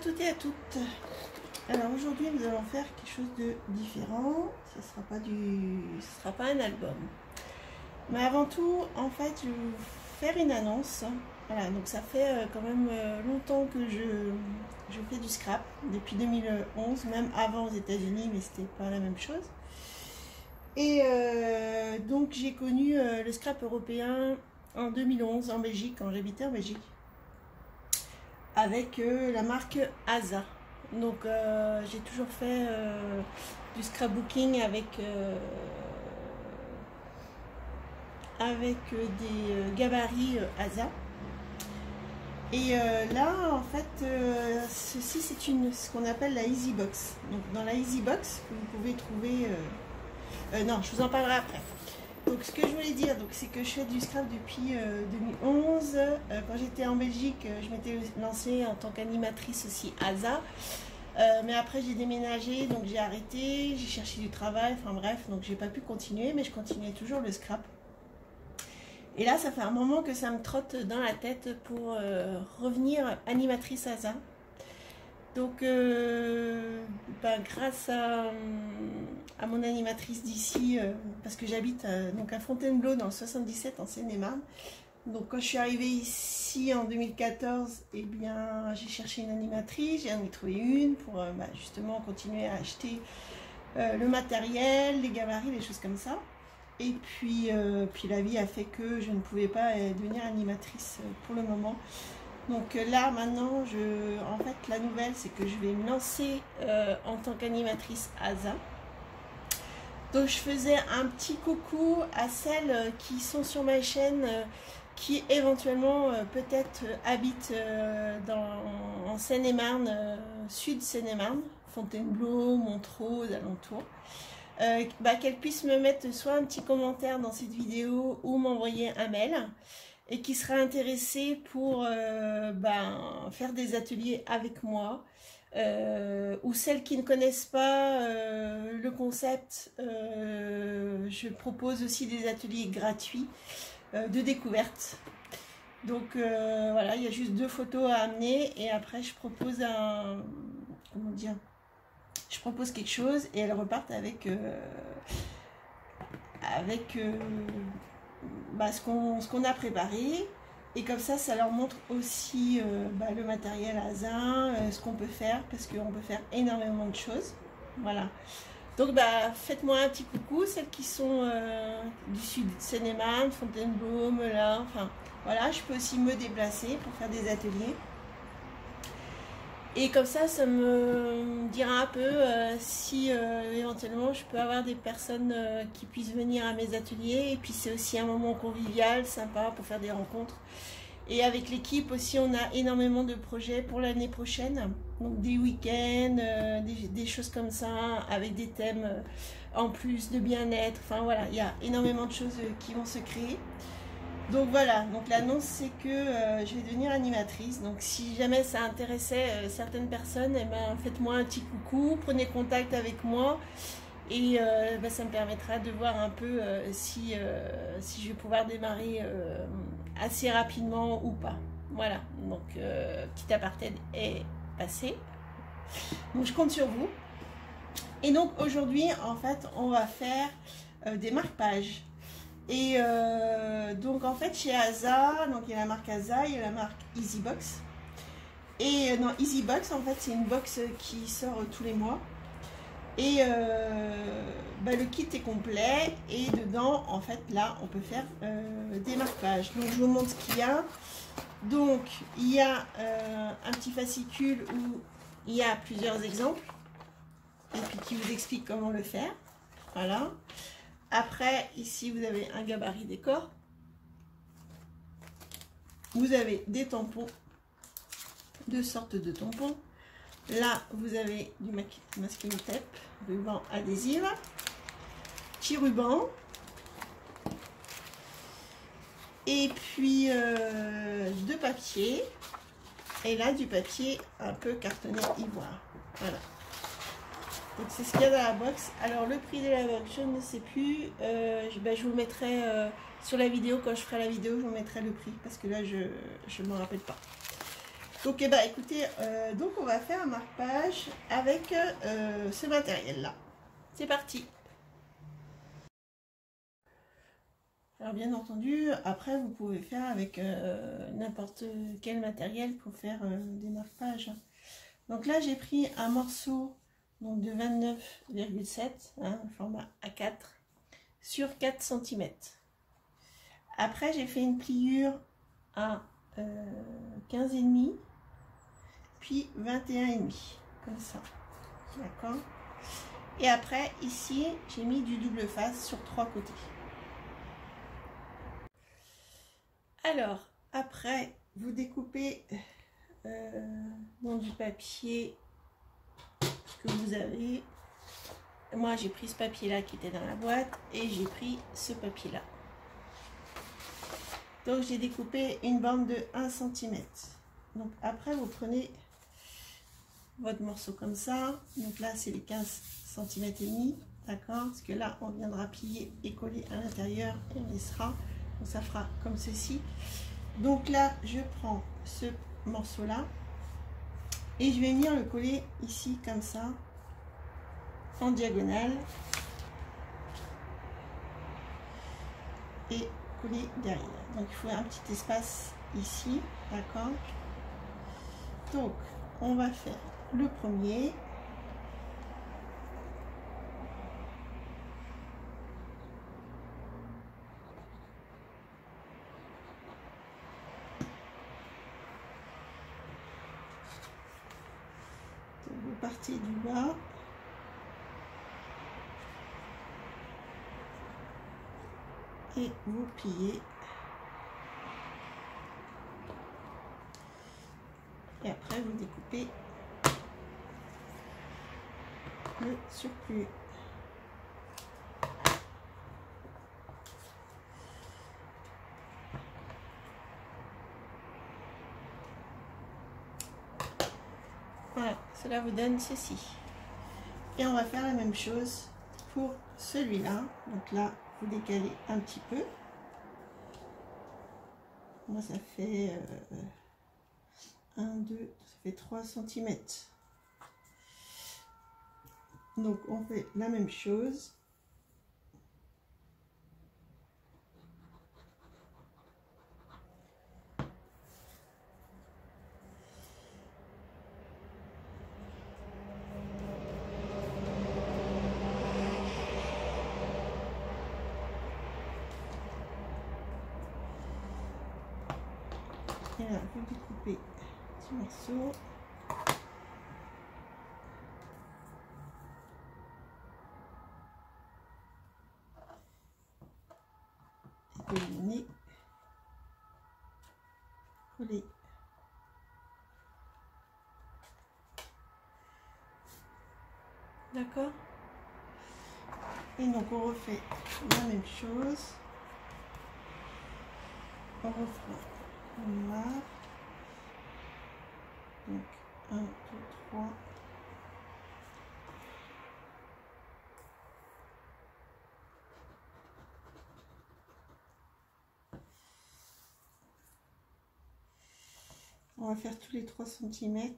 toutes et à toutes. Alors aujourd'hui nous allons faire quelque chose de différent. Ce sera pas un album. Mais avant tout, en fait, je vais vous faire une annonce. Voilà, donc ça fait quand même longtemps que je fais du scrap, depuis 2011, même avant aux États-Unis, mais c'était pas la même chose. Et donc j'ai connu le scrap européen en 2011 en Belgique, quand j'habitais en Belgique, avec la marque ASA. Donc j'ai toujours fait du scrapbooking avec des gabarits ASA. Et là, en fait, ceci c'est ce qu'on appelle la Easy Box. Donc dans la Easy Box, que vous pouvez trouver... non, je vous en parlerai après. Donc ce que je voulais dire, c'est que je fais du scrap depuis 2011. Quand j'étais en Belgique, je m'étais lancée en tant qu'animatrice aussi ASA. Mais après j'ai déménagé, donc j'ai arrêté, j'ai cherché du travail, enfin bref, donc j'ai pas pu continuer, mais je continuais toujours le scrap. Et là, ça fait un moment que ça me trotte dans la tête pour revenir animatrice ASA. Donc, grâce à mon animatrice d'ici, parce que j'habite donc à Fontainebleau dans le 77 en Seine-et-Marne. Donc, quand je suis arrivée ici en 2014, eh bien, j'ai cherché une animatrice, j'ai trouvé une pour justement continuer à acheter le matériel, les gabarits, les choses comme ça. Et puis la vie a fait que je ne pouvais pas devenir animatrice pour le moment. Donc là, maintenant, en fait, la nouvelle, c'est que je vais me lancer en tant qu'animatrice ASA. Donc, je faisais un petit coucou à celles qui sont sur ma chaîne, qui éventuellement, peut-être, habitent en Seine-et-Marne, sud Seine-et-Marne, Fontainebleau, Montreux, aux alentours. Qu'elles puissent me mettre soit un petit commentaire dans cette vidéo ou m'envoyer un mail, et qui sera intéressé pour faire des ateliers avec moi, ou celles qui ne connaissent pas le concept, je propose aussi des ateliers gratuits de découverte. Donc voilà, il y a juste 2 photos à amener et après je propose je propose quelque chose et elles repartent avec ce qu'on a préparé, et comme ça leur montre aussi le matériel ASA, ce qu'on peut faire, parce qu'on peut faire énormément de choses. Voilà, donc faites-moi un petit coucou, celles qui sont du sud de Seine-et-Marne, Fontainebleau, Melun, enfin voilà, je peux aussi me déplacer pour faire des ateliers. Et comme ça me dira un peu si éventuellement je peux avoir des personnes qui puissent venir à mes ateliers. Et puis c'est aussi un moment convivial, sympa pour faire des rencontres. Et avec l'équipe aussi, on a énormément de projets pour l'année prochaine. Donc des week-ends, des choses comme ça, avec des thèmes en plus de bien-être. Enfin voilà, il y a énormément de choses qui vont se créer. Donc voilà, donc l'annonce c'est que je vais devenir animatrice. Donc si jamais ça intéressait certaines personnes, faites-moi un petit coucou, prenez contact avec moi, et ça me permettra de voir un peu si je vais pouvoir démarrer assez rapidement ou pas. Voilà, donc petit aparté est passé. Donc je compte sur vous. Et donc aujourd'hui en fait on va faire des marque-pages. Et donc en fait chez ASA, donc il y a la marque ASA, il y a la marque Easy Box. Et dans Easy Box en fait c'est une box qui sort tous les mois. Et le kit est complet, et dedans en fait là on peut faire des marque-pages. Donc je vous montre ce qu'il y a. Donc il y a un petit fascicule où il y a plusieurs exemples, et puis qui vous explique comment le faire. Voilà. Après, ici, vous avez un gabarit décor. Vous avez des tampons, 2 sortes de tampons. Là, vous avez du masking tape, ruban adhésif, petit ruban. Et puis, de papier. Et là, du papier un peu cartonné ivoire. Voilà. Donc c'est ce qu'il y a dans la box. Alors le prix de la box, je ne sais plus. Je vous mettrai sur la vidéo, quand je ferai la vidéo, je vous mettrai le prix, parce que là je ne me rappelle pas. Donc, eh ben, écoutez, donc on va faire un marque-page avec ce matériel-là. C'est parti. Alors bien entendu, après vous pouvez faire avec n'importe quel matériel pour faire des marque-pages. Donc là j'ai pris un morceau donc, de 29,7, format A4, sur 4 cm. Après j'ai fait une pliure à 15,5, puis 21,5, comme ça. D'accord. Et après ici j'ai mis du double face sur 3 côtés. Alors, après, vous découpez dans du papier que vous avez. Moi, j'ai pris ce papier-là qui était dans la boîte et j'ai pris ce papier-là. Donc, j'ai découpé une bande de 1 cm. Donc, après, vous prenez votre morceau comme ça. Donc là, c'est les 15 cm et demi. D'accord? Parce que là, on viendra plier et coller à l'intérieur et on laissera. Donc ça fera comme ceci. Donc là je prends ce morceau là et je vais venir le coller ici comme ça en diagonale et coller derrière. Donc il faut un petit espace ici, d'accord? Donc on va faire le premier. Vous partez du bas et vous pliez et après vous découpez le surplus. Voilà, cela vous donne ceci. Et on va faire la même chose pour celui-là. Donc là, vous décalez un petit peu. Moi, ça fait 1, 2, ça fait 3 cm. Donc, on fait la même chose. Et là, vous découpez ce morceau. Et vous venez coller. D'accord? Et donc, on refait la même chose. On refait une marque. Donc 1, 2, 3. On va faire tous les 3 cm.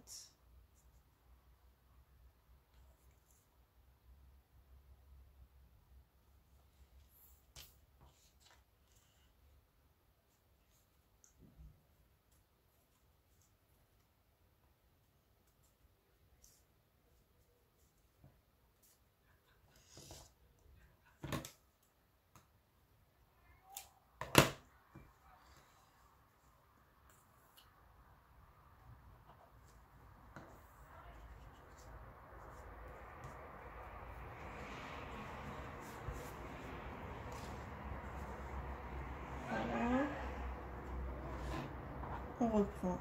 On reprend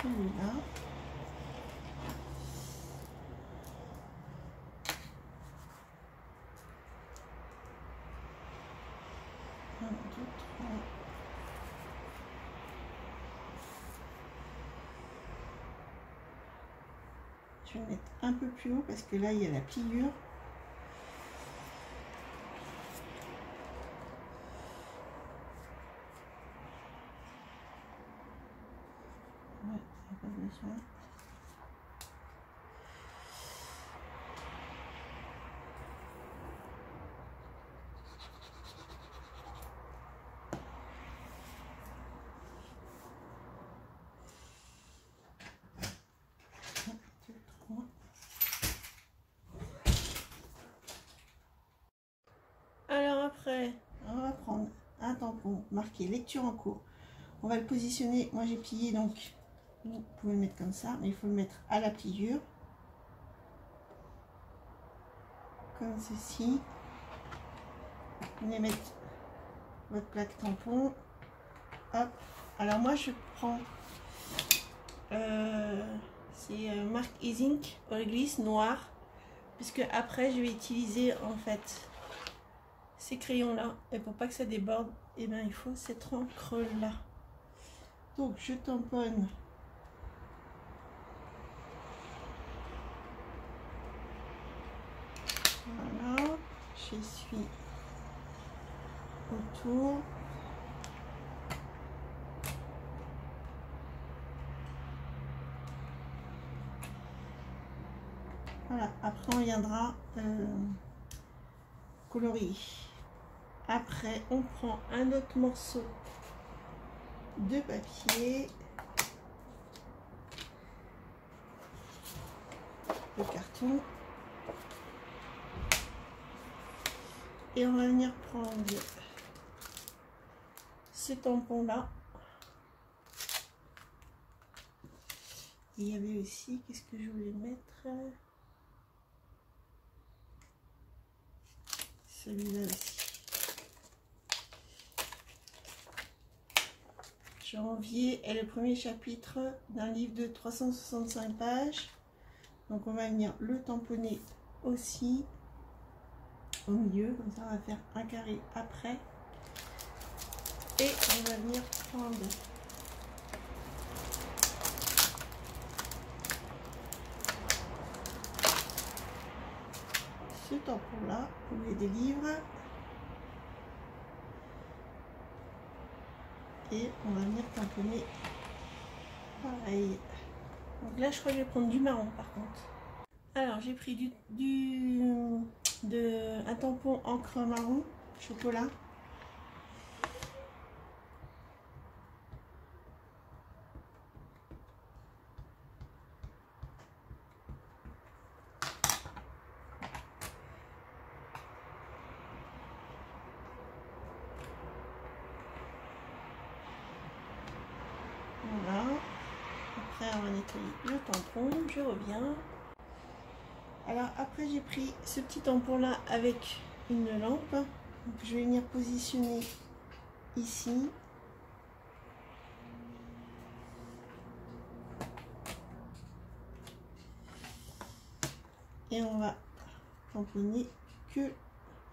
celui-là. Un, deux, trois. Je vais mettre un peu plus haut parce que là il y a la pliure. Alors après, on va prendre un tampon marqué lecture en cours. On va le positionner. Moi j'ai plié, donc vous pouvez le mettre comme ça, mais il faut le mettre à la pliure. Comme ceci. Vous allez mettre votre plaque tampon. Hop. Alors moi je prends c'est marque Isink All Gliss noir, puisque après je vais utiliser en fait ces crayons là, et pour pas que ça déborde, et ben il faut cette encre là. Donc je tamponne voilà, j'essuie autour. Voilà, après on viendra colorier. Après on prend un autre morceau de papier, de carton, et on va venir prendre ce tampon là. Il y avait aussi, qu'est-ce que je voulais mettre, celui-là aussi. Janvier est le premier chapitre d'un livre de 365 pages. Donc on va venir le tamponner aussi au milieu, comme ça on va faire un carré après. Et on va venir prendre ce tampon là, au lieu des livres. Et on va venir tamponner pareil. Donc là je crois que je vais prendre du marron par contre. Alors j'ai pris un tampon encre marron chocolat. Voilà. Après on va nettoyer le tampon, je reviens. Alors après j'ai pris ce petit tampon là avec une lampe. Donc je vais venir positionner ici. Et on va tamponner que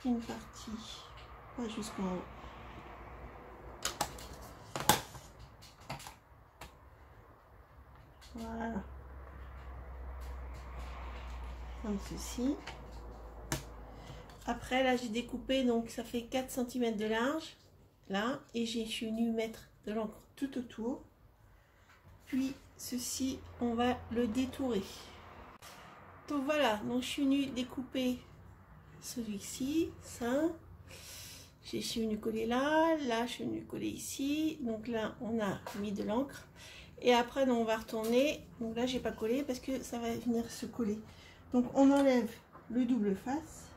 une partie, pas jusqu'en haut. Voilà. Comme ceci. Après là j'ai découpé, donc ça fait 4 cm de large là, et je suis venue mettre de l'encre tout autour. Puis ceci on va le détourer. Donc voilà, donc je suis venue découper celui-ci, ça. Je suis venue coller là, là je suis venue coller ici. Donc là on a mis de l'encre. Et après donc, on va retourner. Donc là j'ai pas collé parce que ça va venir se coller. Donc on enlève le double face.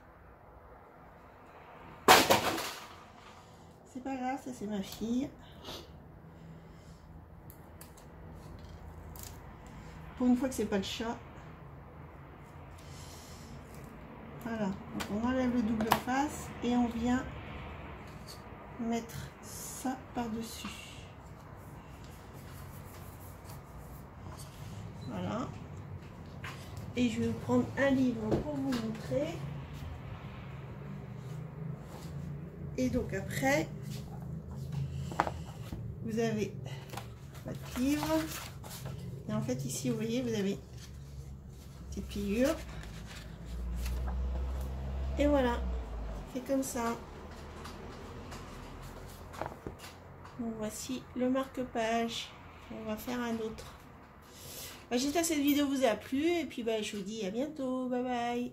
C'est pas grave, ça c'est ma fille. Pour une fois que c'est pas le chat. Voilà, donc on enlève le double face et on vient mettre ça par-dessus. Voilà. Et je vais vous prendre un livre pour vous montrer. Et donc après, vous avez votre livre. Et en fait ici, vous voyez, vous avez une petite pliure. Et voilà, c'est comme ça. Donc voici le marque-page. On va faire un autre. J'espère que cette vidéo vous a plu et puis je vous dis à bientôt. Bye bye.